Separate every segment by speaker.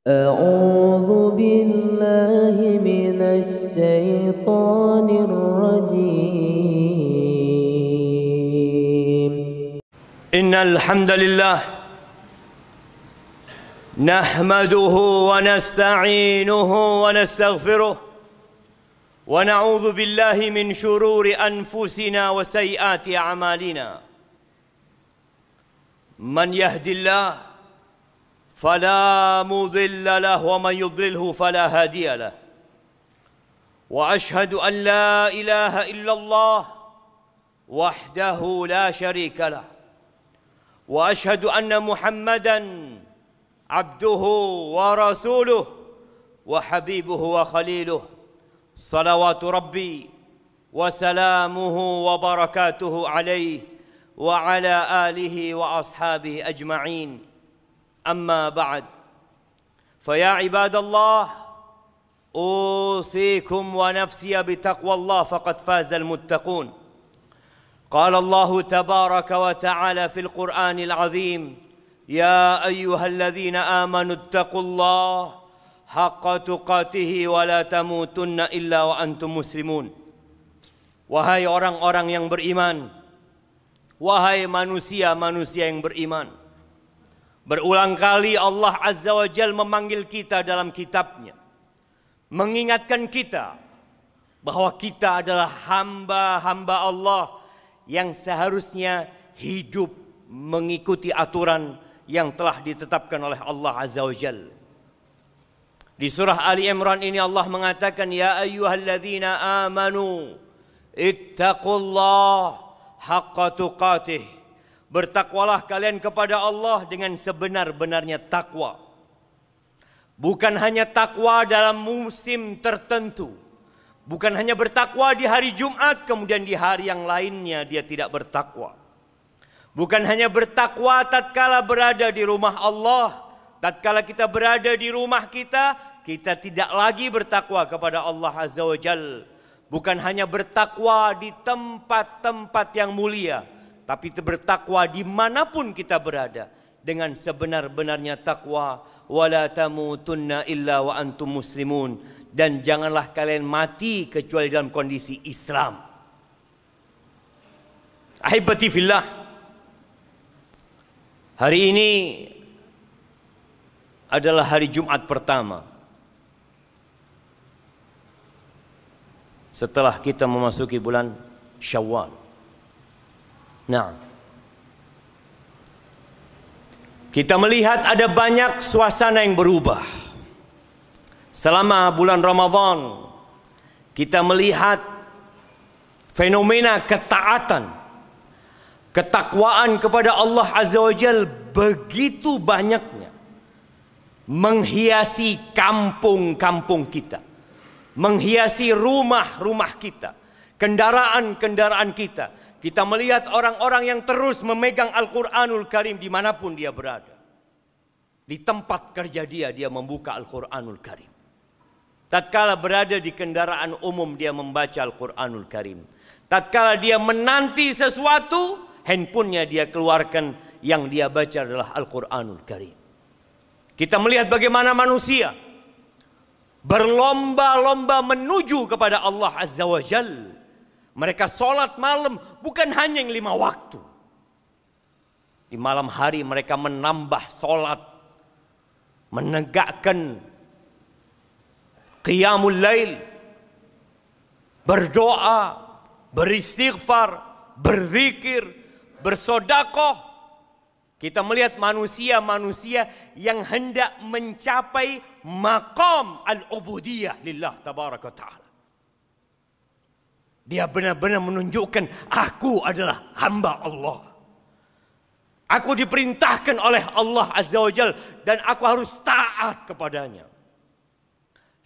Speaker 1: أعوذ بالله من الشيطان الرجيم.
Speaker 2: إن الحمد لله نحمده ونستعينه ونستغفره ونعوذ بالله من شرور أنفسنا وسيئات أعمالنا. من يهد الله فلا مضل له ومن يضلله فلا هادي له. وأشهد أن لا إله إلا الله وحده لا شريك له. وأشهد أن محمدًا عبده ورسوله وحبيبه وخليله صلوات ربي وسلامه وبركاته عليه وعلى آله وأصحابه أجمعين. أما بعد، فيا عباد الله، أوصيكم ونفسي بتقوى الله فقد فاز المتقون. قال الله تبارك وتعالى في القرآن العظيم: يا أيها الذين آمنوا اتقوا الله حق تقاته ولا تموتن إلا وأنتم مسلمون. Wahai orang-orang yang beriman, wahai manusia-manusia yang beriman, berulang kali Allah Azza wa Jal memanggil kita dalam kitabnya, mengingatkan kita bahwa kita adalah hamba-hamba Allah yang seharusnya hidup mengikuti aturan yang telah ditetapkan oleh Allah Azza wa Jal. Di surah Ali Imran ini Allah mengatakan, ya ayyuhalladzina amanu ittaqullah haqqa tuqatih. Bertakwalah kalian kepada Allah dengan sebenar-benarnya takwa. Bukan hanya takwa dalam musim tertentu. Bukan hanya bertakwa di hari Jumat, kemudian di hari yang lainnya dia tidak bertakwa. Bukan hanya bertakwa tatkala berada di rumah Allah. Tatkala kita berada di rumah kita tidak lagi bertakwa kepada Allah Azza wa Jal. Bukan hanya bertakwa di tempat-tempat yang mulia, tapi bertakwa dimanapun kita berada dengan sebenar-benarnya takwa. Wala tamutunna illa wa antum muslimun. Dan janganlah kalian mati kecuali dalam kondisi Islam. Ahibati fillah, hari ini adalah hari Jumat pertama setelah kita memasuki bulan Syawal. Nah, kita melihat ada banyak suasana yang berubah. Selama bulan Ramadan, kita melihat fenomena ketaatan, ketakwaan kepada Allah Azza wa Jal begitu banyaknya, menghiasi kampung-kampung kita, menghiasi rumah-rumah kita, kendaraan-kendaraan kita. Kita melihat orang-orang yang terus memegang Al-Quranul Karim dimanapun dia berada. Di tempat kerja dia membuka Al-Quranul Karim. Tatkala berada di kendaraan umum dia membaca Al-Quranul Karim. Tatkala dia menanti sesuatu, handphonenya dia keluarkan, yang dia baca adalah Al-Quranul Karim. Kita melihat bagaimana manusia berlomba-lomba menuju kepada Allah Azza wa Jal. Mereka sholat malam bukan hanya yang 5 waktu. Di malam hari mereka menambah sholat, menegakkan qiyamul lail, berdoa, beristighfar, berzikir, bersodakoh. Kita melihat manusia-manusia yang hendak mencapai maqam al-ubudiyah lillah tabaraka ta'ala. Dia benar-benar menunjukkan, aku adalah hamba Allah. Aku diperintahkan oleh Allah Azza wa Jal dan aku harus taat kepadanya.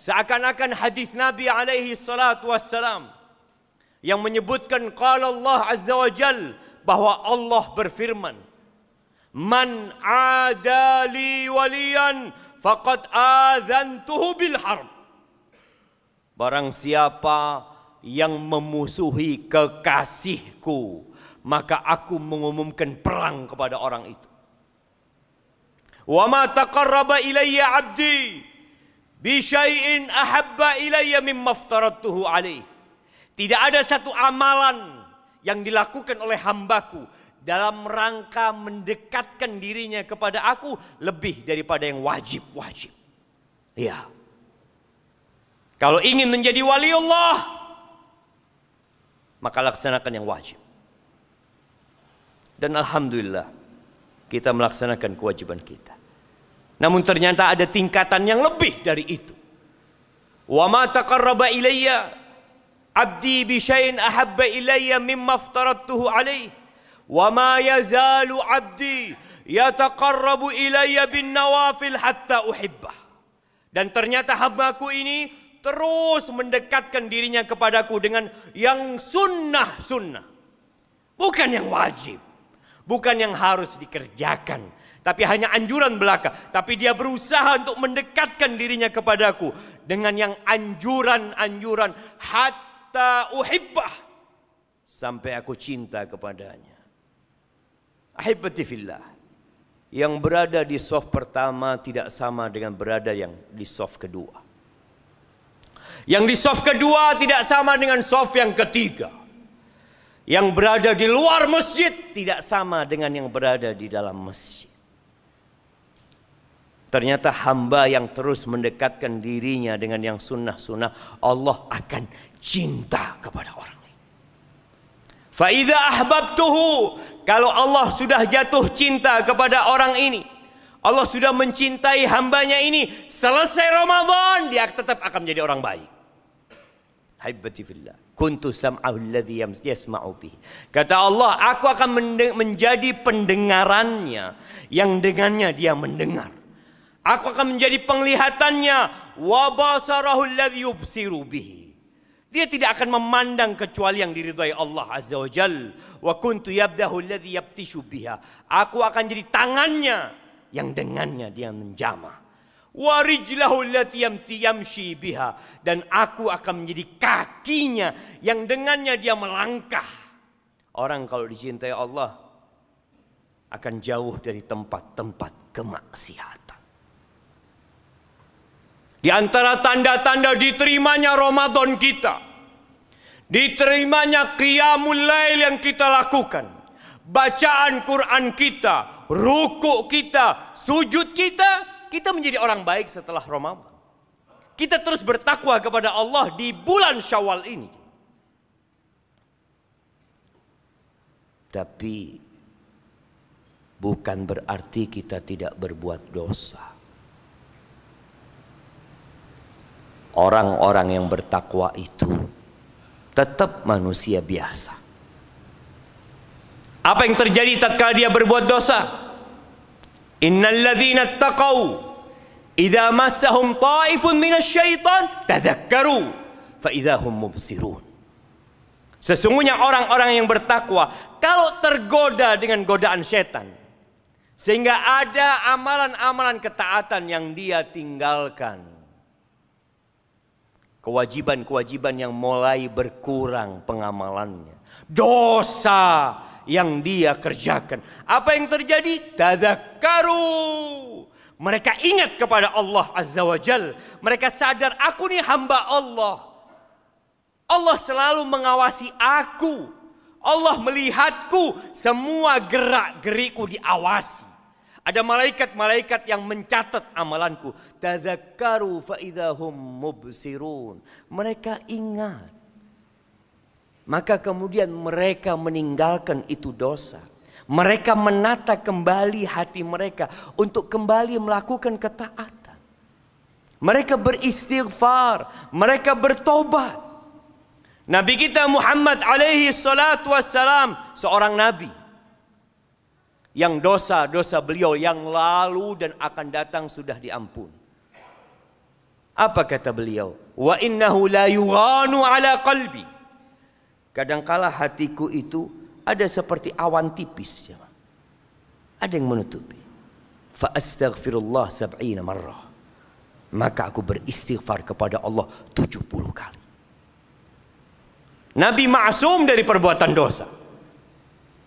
Speaker 2: Seakan-akan hadis Nabi alaihi salatu wassalam yang menyebutkan qala Allah Azza wa Jal, bahwa Allah berfirman, man adali waliyan faqad adzantuhu bil harb. Barang siapa yang memusuhi kekasihku, maka aku mengumumkan perang kepada orang itu. Wa ma taqarraba ilayya 'abdi bi syai'in ahabba ilayya mimma aftaradtuhu alaih. Tidak ada satu amalan yang dilakukan oleh hambaku dalam rangka mendekatkan dirinya kepada aku lebih daripada yang wajib-wajib. Ya. Kalau ingin menjadi waliullah, maka laksanakan yang wajib. Dan alhamdulillah kita melaksanakan kewajiban kita. Namun ternyata ada tingkatan yang lebih dari itu. Wa ma taqarraba ilayya 'abdi bi syai'in ahabba ilayya mimma aftaradtuhu alaih. Wa ma yazalu 'abdi yataqarrabu ilayya bin nawafil hatta uhibbah. Dan ternyata hambaku ini terus mendekatkan dirinya kepadaku dengan yang sunnah-sunnah. Bukan yang wajib. Bukan yang harus dikerjakan. Tapi hanya anjuran belaka. Tapi dia berusaha untuk mendekatkan dirinya kepadaku dengan yang anjuran-anjuran hatta uhibbah. Sampai aku cinta kepadanya. Ahibbati fillah. Yang berada di saf pertama tidak sama dengan berada yang di saf kedua. Yang di saf kedua tidak sama dengan saf yang ketiga. Yang berada di luar masjid tidak sama dengan yang berada di dalam masjid. Ternyata hamba yang terus mendekatkan dirinya dengan yang sunnah-sunnah, Allah akan cinta kepada orang ini. Fa idza ahbabtuhu, kalau Allah sudah jatuh cinta kepada orang ini, Allah sudah mencintai hambanya ini, selesai Ramadan dia tetap akan menjadi orang baik. Haibati fillah, kuntu sam'ahu alladhi yasma'u bih. Kata Allah, aku akan menjadi pendengarannya yang dengannya dia mendengar. Aku akan menjadi penglihatannya, wa basarahu alladhi yubsiru bihi. Dia tidak akan memandang kecuali yang diridhai Allah Azza wa Jal. Wa kuntu yabdahu alladhi yabtishu biha. Aku akan jadi tangannya yang dengannya dia menjamah. Wa rijlahu allati yamshi biha. Dan aku akan menjadi kakinya yang dengannya dia melangkah. Orang kalau dicintai Allah akan jauh dari tempat-tempat kemaksiatan. Di antara tanda-tanda diterimanya Ramadan kita, diterimanya qiyamul lail yang kita lakukan, bacaan Quran kita, rukuk kita, sujud kita, kita menjadi orang baik setelah Ramadan. Kita terus bertakwa kepada Allah di bulan Syawal ini. Tapi bukan berarti kita tidak berbuat dosa. Orang-orang yang bertakwa itu tetap manusia biasa. Apa yang terjadi tatkala dia berbuat dosa? Innal ladzina taqaw idza massahum ta'ifun minasyaitan tadzakkaru fa idza hum mubsirun. Sesungguhnya orang-orang yang bertakwa kalau tergoda dengan godaan setan, sehingga ada amalan-amalan ketaatan yang dia tinggalkan, kewajiban-kewajiban yang mulai berkurang pengamalannya, dosa yang dia kerjakan, apa yang terjadi? Tadzakkaru. Mereka ingat kepada Allah Azza wa Jal. Mereka sadar, aku nih hamba Allah. Allah selalu mengawasi aku. Allah melihatku, semua gerak-gerikku diawasi. Ada malaikat-malaikat yang mencatat amalanku. Tadzakkaru fa idzahum mubsirun. Mereka ingat. Maka kemudian mereka meninggalkan itu dosa. Mereka menata kembali hati mereka untuk kembali melakukan ketaatan. Mereka beristighfar, mereka bertobat. Nabi kita Muhammad alaihi salatu wassalam seorang nabi yang dosa-dosa beliau yang lalu dan akan datang sudah diampuni. Apa kata beliau? Wa innahu la yughanu ala qalbi. Kadangkala hatiku itu ada seperti awan tipis. Ada yang menutupi. Fa astaghfirullah 70 marrah. Maka aku beristighfar kepada Allah 70 kali. Nabi ma'sum dari perbuatan dosa.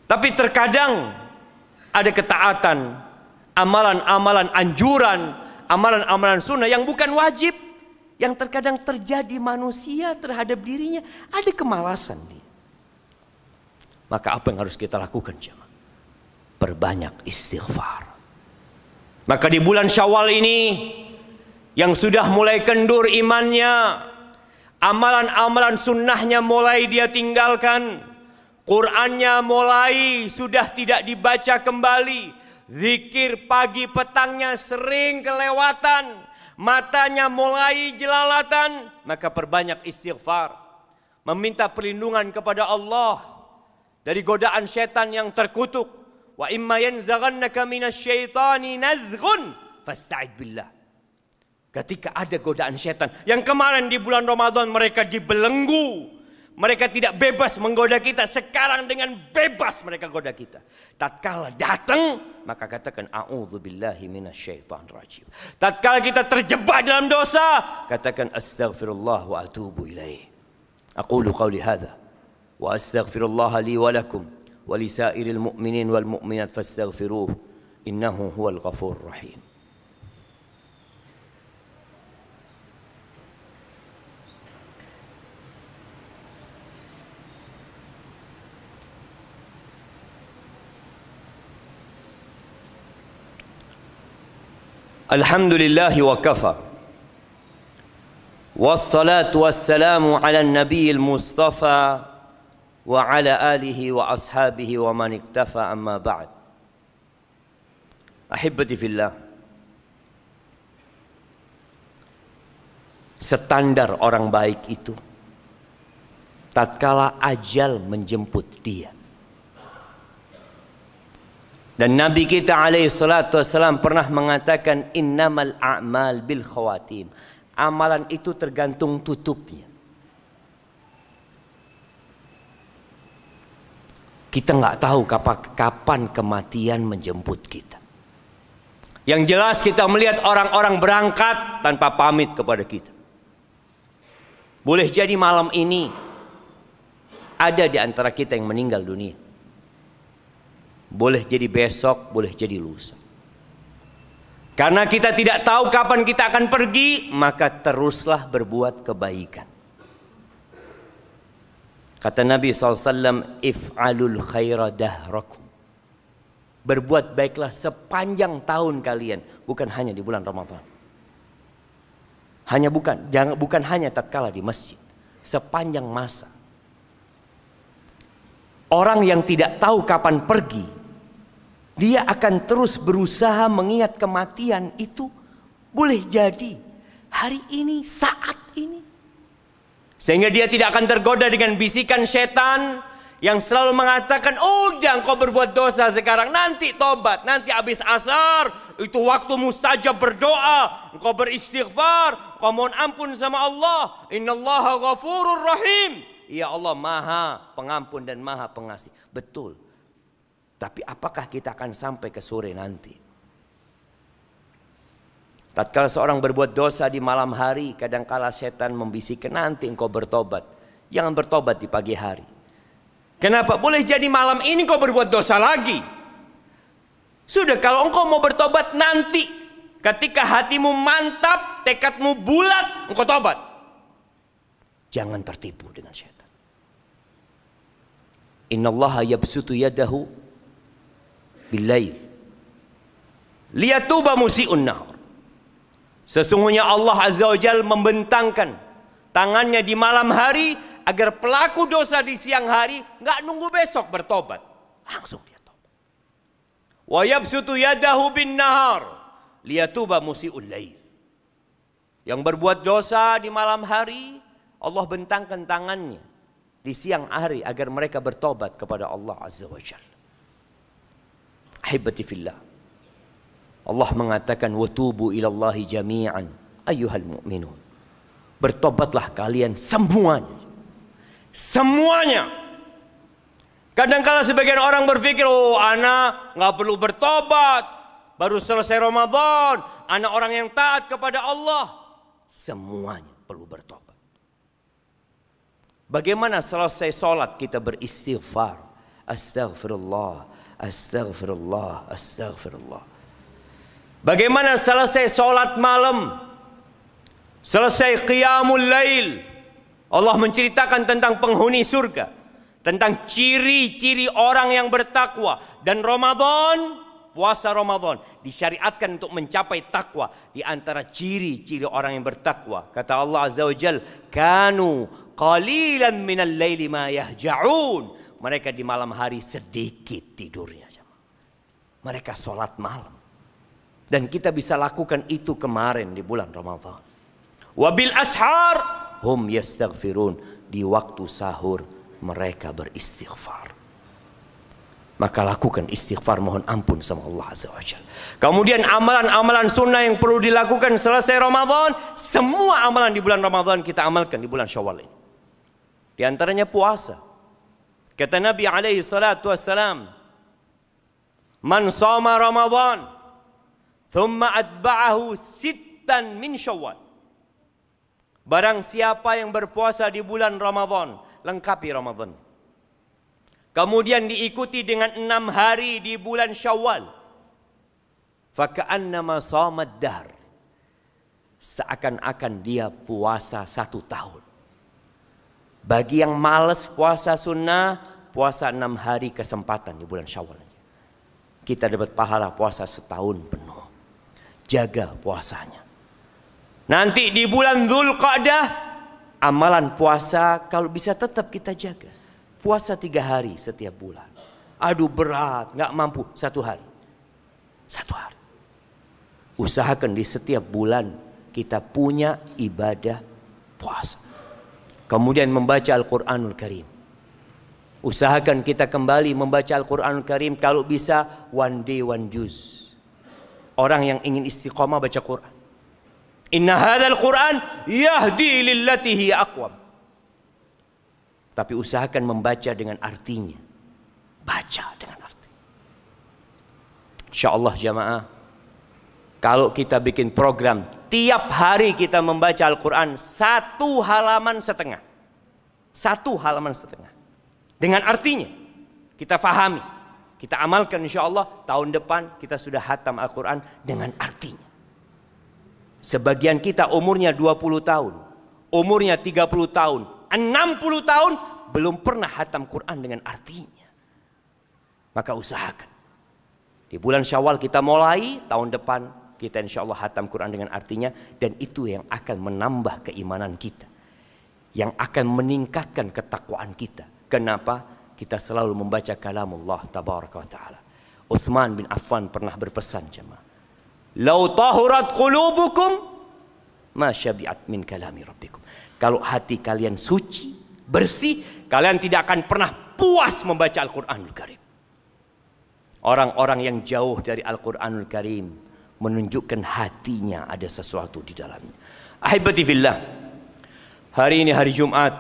Speaker 2: Tapi terkadang ada ketaatan, amalan-amalan anjuran, amalan-amalan sunnah yang bukan wajib, yang terkadang terjadi manusia terhadap dirinya, ada kemalasan dia. Maka apa yang harus kita lakukan jemaah? Perbanyak istighfar. Maka di bulan Syawal ini yang sudah mulai kendur imannya, amalan-amalan sunnahnya mulai dia tinggalkan, Qur'annya mulai sudah tidak dibaca kembali, zikir pagi petangnya sering kelewatan, matanya mulai jelalatan, maka perbanyak istighfar, meminta perlindungan kepada Allah dari godaan setan yang terkutuk. Wa imma yanzaghannaka minasyaitani nazghun fasta'id billah. Ketika ada godaan setan yang kemarin di bulan Ramadan mereka dibelenggu, mereka tidak bebas menggoda kita, sekarang dengan bebas mereka goda kita. Tatkala datang maka katakan a'udzubillahi minasyaitonir rajim. Tatkala kita terjebak dalam dosa, katakan astaghfirullah wa atubu ilaih. Aqulu qawli hadza wa astaghfirullah li wa lakum wa lisairil mu'minin wal mu'minat fastaghfiruh innahu huwal ghafurur rahim. Alhamdulillahi wa kafa. Wassalatu wassalamu ala nabiyil mustafa wa ala alihi wa ashabihi wa man iktafa amma ba'd. Ahibbati fillah. Standar orang baik itu tatkala ajal menjemput dia. Dan Nabi kita alaihi salatu wassalam pernah mengatakan innamal a'mal bil khawatim. Amalan itu tergantung tutupnya. Kita nggak tahu kapan kematian menjemput kita. Yang jelas kita melihat orang-orang berangkat tanpa pamit kepada kita. Boleh jadi malam ini ada di antara kita yang meninggal dunia. Boleh jadi besok, boleh jadi lusa. Karena kita tidak tahu kapan kita akan pergi, maka teruslah berbuat kebaikan. Kata Nabi SAW, if'alul khaira dahrakum. Berbuat baiklah sepanjang tahun kalian, bukan hanya di bulan Ramadan. Bukan hanya tatkala di masjid, sepanjang masa. Orang yang tidak tahu kapan pergi, dia akan terus berusaha mengingat kematian itu. Boleh jadi hari ini, saat ini. Sehingga dia tidak akan tergoda dengan bisikan setan yang selalu mengatakan, udah engkau berbuat dosa sekarang, nanti tobat, nanti habis asar, itu waktu mustajab berdoa, engkau beristighfar, engkau mohon ampun sama Allah. Innallaha ghafurur rahim. Ya Allah maha pengampun dan maha pengasih. Betul. Tapi apakah kita akan sampai ke sore nanti? Tatkala seorang berbuat dosa di malam hari, kadangkala setan membisikkan, nanti engkau bertobat. Jangan bertobat di pagi hari. Kenapa? Boleh jadi malam ini engkau berbuat dosa lagi. Sudah, kalau engkau mau bertobat nanti, ketika hatimu mantap, tekadmu bulat, engkau tobat. Jangan tertipu dengan setan. Innallaha yabsutu yadahu bil-lail liyatuba musii'un nahar. Sesungguhnya Allah Azza wa Jalla membentangkan tangannya di malam hari agar pelaku dosa di siang hari nggak nunggu besok bertobat, langsung dia tobat. Wa yabsutu yadahu bin nahar liyatuba musii'ul lail. Yang berbuat dosa di malam hari, Allah bentangkan tangannya di siang hari agar mereka bertobat kepada Allah Azza wa Jalla. Ahibati fillah. Allah mengatakan watubu ilallahi jami'an ayyuhal mu'minun. Bertobatlah kalian semuanya. Semuanya. Kadang-kala sebagian orang berpikir, oh anak nggak perlu bertobat, baru selesai Ramadan, anak orang yang taat kepada Allah. Semuanya perlu bertobat. Bagaimana selesai sholat kita beristighfar? Astaghfirullah, astaghfirullah, astaghfirullah. Bagaimana selesai sholat malam, selesai qiyamul lail, Allah menceritakan tentang penghuni surga, tentang ciri-ciri orang yang bertakwa. Dan Ramadan, puasa Ramadan disyariatkan untuk mencapai takwa. Di antara ciri-ciri orang yang bertakwa, kata Allah Azza wa Jal, kanu qalilan minal laili ma yahja'un. Mereka di malam hari sedikit tidurnya. Mereka sholat malam. Dan kita bisa lakukan itu kemarin di bulan Ramadan. Wabil ashar hum yastaghfirun. Di waktu sahur mereka beristighfar. Maka lakukan istighfar, mohon ampun sama Allah Azza wa Jalla. Kemudian amalan-amalan sunnah yang perlu dilakukan selesai Ramadan. Semua amalan di bulan Ramadan kita amalkan di bulan Syawal ini. Di antaranya puasa. Kata Nabi alaihi salatu wassalam, man shoma Ramadan thumma atba'ahu sittan min Syawal. Barang siapa yang berpuasa di bulan Ramadan, lengkapi Ramadan. Kemudian diikuti dengan 6 hari di bulan Syawal. Faka'annama shamad dahr. Seakan-akan dia puasa 1 tahun. Bagi yang malas puasa sunnah, puasa 6 hari kesempatan di bulan Syawal. Kita dapat pahala puasa setahun penuh. Jaga puasanya. Nanti di bulan Dzulqa'dah, amalan puasa kalau bisa tetap kita jaga. Puasa 3 hari setiap bulan. Aduh berat, nggak mampu 1 hari. 1 hari. Usahakan di setiap bulan kita punya ibadah puasa. Kemudian membaca Al-Quranul Karim. Usahakan kita kembali membaca Al-Quranul Karim. Kalau bisa one day one juz. Orang yang ingin istiqomah baca Quran. Inna hadzal Quran yahdi lillati hiya aqwam. Tapi usahakan membaca dengan artinya. Baca dengan arti. InsyaAllah jamaah, kalau kita bikin program, tiap hari kita membaca Al-Quran 1 halaman setengah. 1 halaman setengah. Dengan artinya. Kita fahami. Kita amalkan insyaAllah. Tahun depan kita sudah hatam Al-Quran dengan artinya. Sebagian kita umurnya 20 tahun. Umurnya 30 tahun. 60 tahun belum pernah hatam Quran dengan artinya. Maka usahakan. Di bulan Syawal kita mulai, tahun depan kita insya Allah hatam Quran dengan artinya. Dan itu yang akan menambah keimanan kita. Yang akan meningkatkan ketakwaan kita. Kenapa? Kita selalu membaca kalamullah tabaraka wa ta'ala. Utsman bin Affan pernah berpesan jemaah. Lau tahurat qulubukum ma syabi'at min kalami rabbikum. Kalau hati kalian suci, bersih, kalian tidak akan pernah puas membaca Al-Quranul Karim. Orang-orang yang jauh dari Al-Quranul Karim menunjukkan hatinya ada sesuatu di dalamnya. Ahibati fillah, hari ini hari Jumat,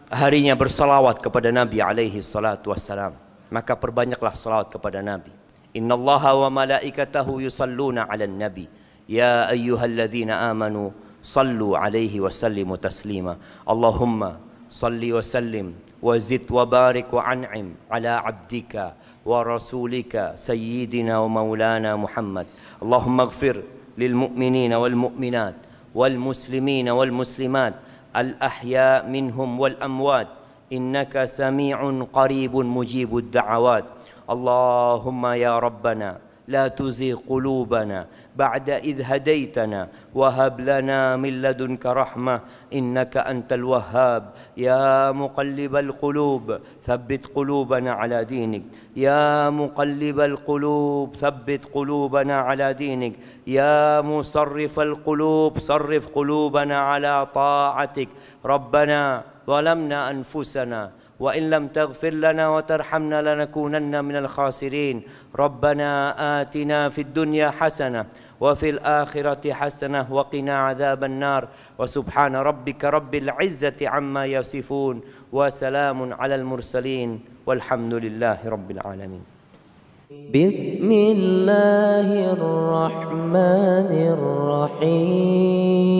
Speaker 2: harinya bersalawat kepada Nabi alaihi salatu wassalam. Maka perbanyaklah salawat kepada Nabi. Innallaha wa malaikatahu yusalluna 'alan nabi ya ayyuhalladzina amanu sallu 'alaihi wa sallimu taslima. Allahumma salli wa sallim wa zid wa barik wa an'im 'ala 'abdika wa rasulika sayyidina wa maulana Muhammad. Allahumma ighfir lil mu'minina wal mu'minat wal muslimina wal muslimat al ahya minhum wal amwat innaka sami'un qaribun mujibud da'awat. Allahumma ya Rabbana la tuzigh qulubana ba'da idh hadaitana wa hab lana min ladunka rahmah innaka antal wahhab ya muqallibal qulub thabbit qulubana ala dinik ya muqallibal qulub thabbit qulubana ala dinik ya musarrifal qulub sarrif qulubana ala ta'atik. Rabbana zalamna anfusana وإن لم تغفر لنا وترحمنا لنكونن من الخاسرين. ربنا آتنا في الدنيا حسنة وفي الآخرة حسنة وقنا عذاب النار وسبحان ربك رب العزة عما يصفون وسلام على المرسلين والحمد لله رب العالمين.
Speaker 1: بسم الله الرحمن الرحيم